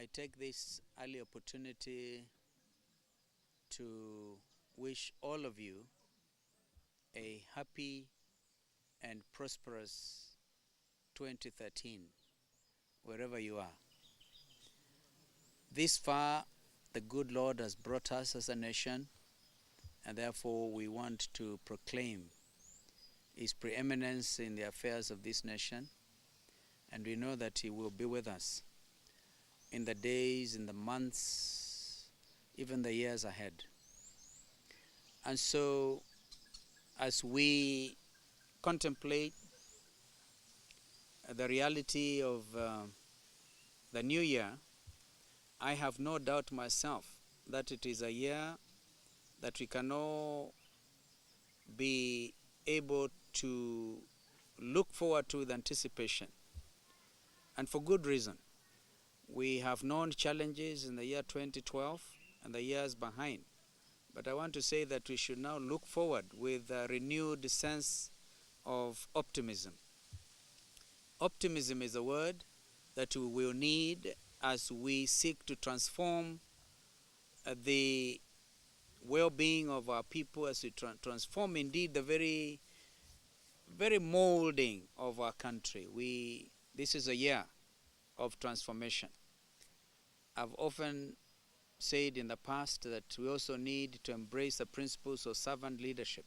I take this early opportunity to wish all of you a happy and prosperous 2013, wherever you are. This far, the good Lord has brought us as a nation, and therefore we want to proclaim His preeminence in the affairs of this nation, and we know that He will be with us in the days, in the months, even the years ahead. And so, as we contemplate the reality of the new year, I have no doubt myself that it is a year that we can all be able to look forward to with anticipation, and for good reason. We have known challenges in the year 2012 and the years behind, but I want to say that we should now look forward with a renewed sense of optimism. Optimism is a word that we will need as we seek to transform the well-being of our people, as we transform indeed the very molding of our country. This is a year of transformation. I've often said in the past that we also need to embrace the principles of servant leadership.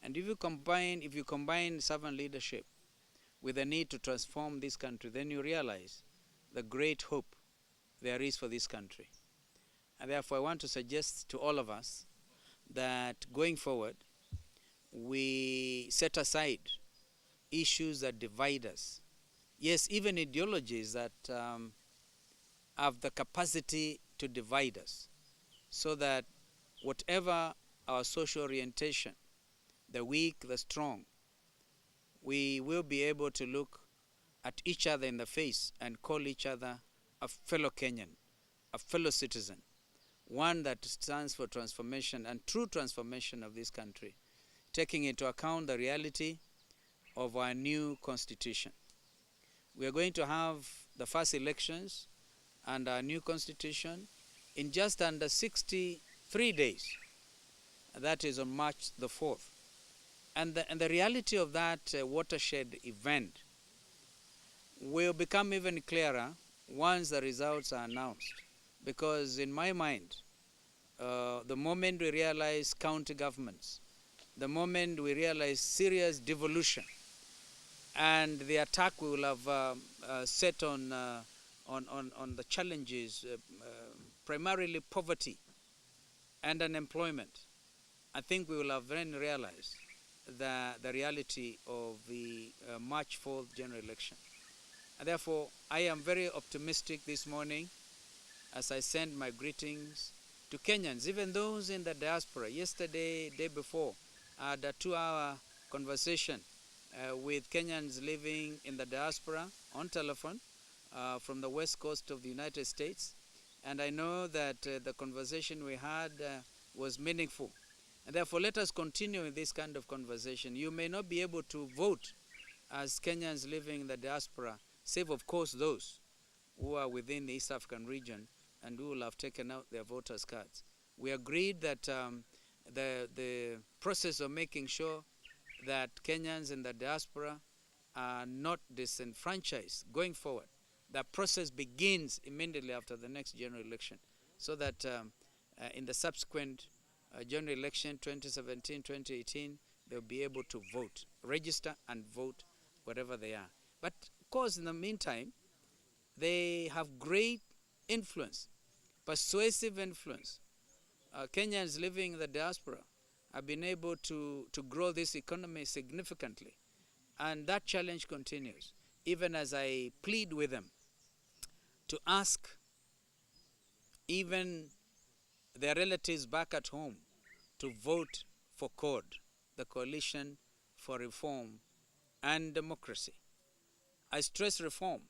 And if you combine servant leadership with the need to transform this country, then you realize the great hope there is for this country. And therefore I want to suggest to all of us that going forward, we set aside issues that divide us. Yes, even ideologies that have the capacity to divide us, so that whatever our social orientation, the weak, the strong, we will be able to look at each other in the face and call each other a fellow Kenyan, a fellow citizen, one that stands for transformation and true transformation of this country, taking into account the reality of our new constitution. We are going to have the first elections and our new constitution in just under 63 days. That is on March the 4th. And the reality of that watershed event will become even clearer once the results are announced. Because in my mind, the moment we realize county governments, the moment we realize serious devolution, and the attack we will have set on the challenges, primarily poverty and unemployment, I think we will have then realized the reality of the March 4th general election. And therefore, I am very optimistic this morning as I send my greetings to Kenyans, even those in the diaspora. Yesterday, day before, I had a 2-hour conversation with Kenyans living in the diaspora on telephone from the west coast of the United States. And I know that the conversation we had was meaningful. And therefore, let us continue with this kind of conversation. You may not be able to vote as Kenyans living in the diaspora, save of course those who are within the East African region and who will have taken out their voters' cards. We agreed that the process of making sure that Kenyans in the diaspora are not disenfranchised going forward, that process begins immediately after the next general election, so that in the subsequent general election 2017, 2018, they'll be able to vote, register and vote wherever they are. But of course, in the meantime, they have great influence, persuasive influence. Kenyans living in the diaspora have been able to grow this economy significantly. And that challenge continues, even as I plead with them to ask even their relatives back at home to vote for CORD, the Coalition for Reform and Democracy. I stress reform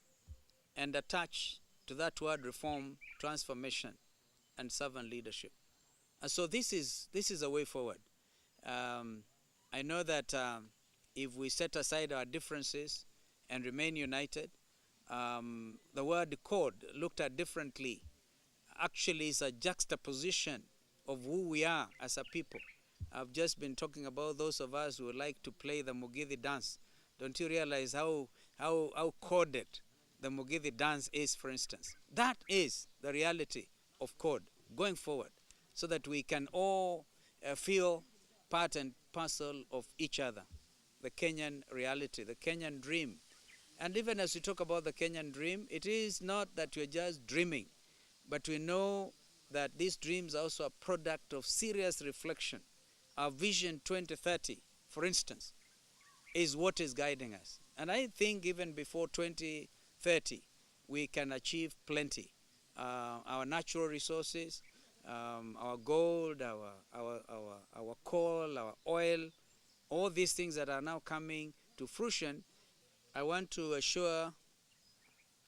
and attach to that word reform, transformation, and servant leadership. And so this is a way forward. I know that if we set aside our differences and remain united, the word code looked at differently actually is a juxtaposition of who we are as a people. I've just been talking about those of us who like to play the Mugithi dance. Don't you realize how coded the Mugithi dance is, for instance? That is the reality of code going forward, so that we can all feel part and parcel of each other. The Kenyan reality, the Kenyan dream. And even as we talk about the Kenyan dream, it is not that we're just dreaming, but we know that these dreams are also a product of serious reflection. Our Vision 2030, for instance, is what is guiding us. And I think even before 2030, we can achieve plenty. Our natural resources, our gold, our coal, our oil, all these things that are now coming to fruition. I want to assure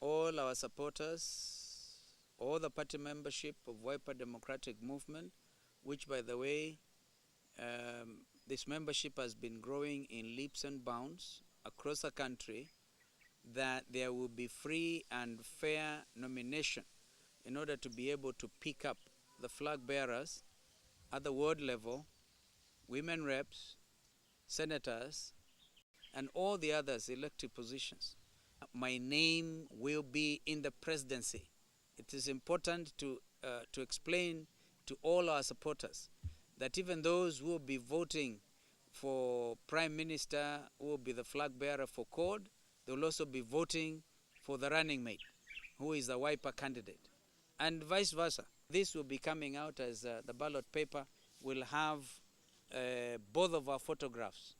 all our supporters, all the party membership of Wiper Democratic Movement, which, by the way, this membership has been growing in leaps and bounds across the country, that there will be free and fair nomination in order to be able to pick up the flag bearers at the ward level, women reps, senators, and all the others elected positions. My name will be in the presidency. It is important to explain to all our supporters that even those who will be voting for Prime Minister, who will be the flag bearer for CORD, they will also be voting for the running mate, who is the Wiper candidate, and vice versa. This will be coming out as the ballot paper will have both of our photographs.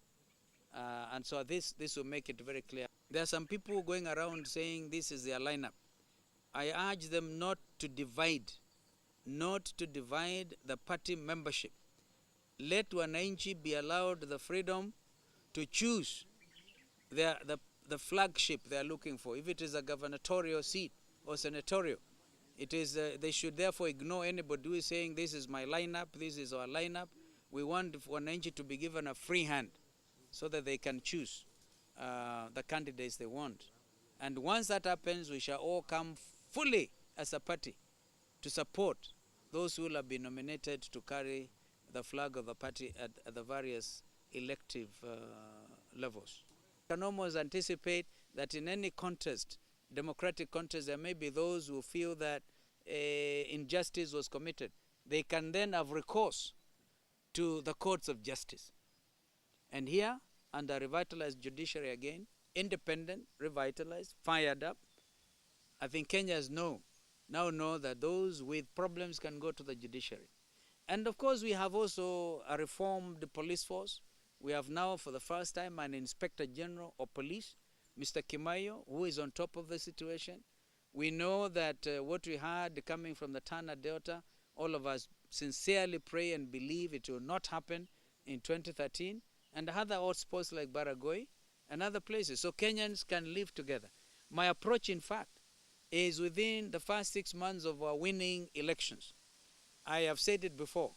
And so this will make it very clear. There are some people going around saying this is their lineup. I urge them not to divide the party membership. Let wananchi be allowed the freedom to choose the flagship they are looking for. If it is a gubernatorial seat or senatorial, it is they should therefore ignore anybody who is saying this is my lineup, this is our lineup. We want wananchi to be given a free hand so that they can choose the candidates they want. And once that happens, we shall all come fully as a party to support those who will have been nominated to carry the flag of the party at the various elective levels. We can almost anticipate that in any contest, democratic contest, there may be those who feel that injustice was committed. They can then have recourse to the courts of justice. And here, under revitalized judiciary again, independent, revitalized, fired up, I think Kenyans now know that those with problems can go to the judiciary. And of course, we have also a reformed police force. We have now, for the first time, an Inspector General of Police, Mr. Kimayo, who is on top of the situation. We know that what we had coming from the Tana Delta, all of us sincerely pray and believe it will not happen in 2013, and other hotspots like Baragoi and other places, so Kenyans can live together. My approach, in fact, is within the first 6 months of our winning elections. I have said it before.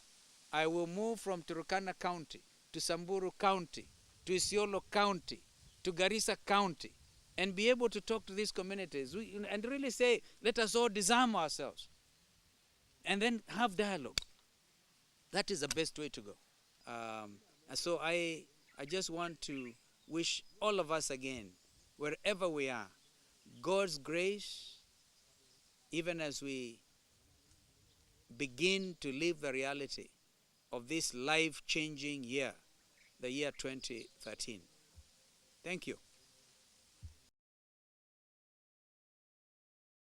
I will move from Turkana County to Samburu County to Isiolo County to Garissa County and be able to talk to these communities and really say, let us all disarm ourselves and then have dialogue. That is the best way to go. And so I just want to wish all of us again, wherever we are, God's grace, even as we begin to live the reality of this life-changing year, the year 2013. Thank you.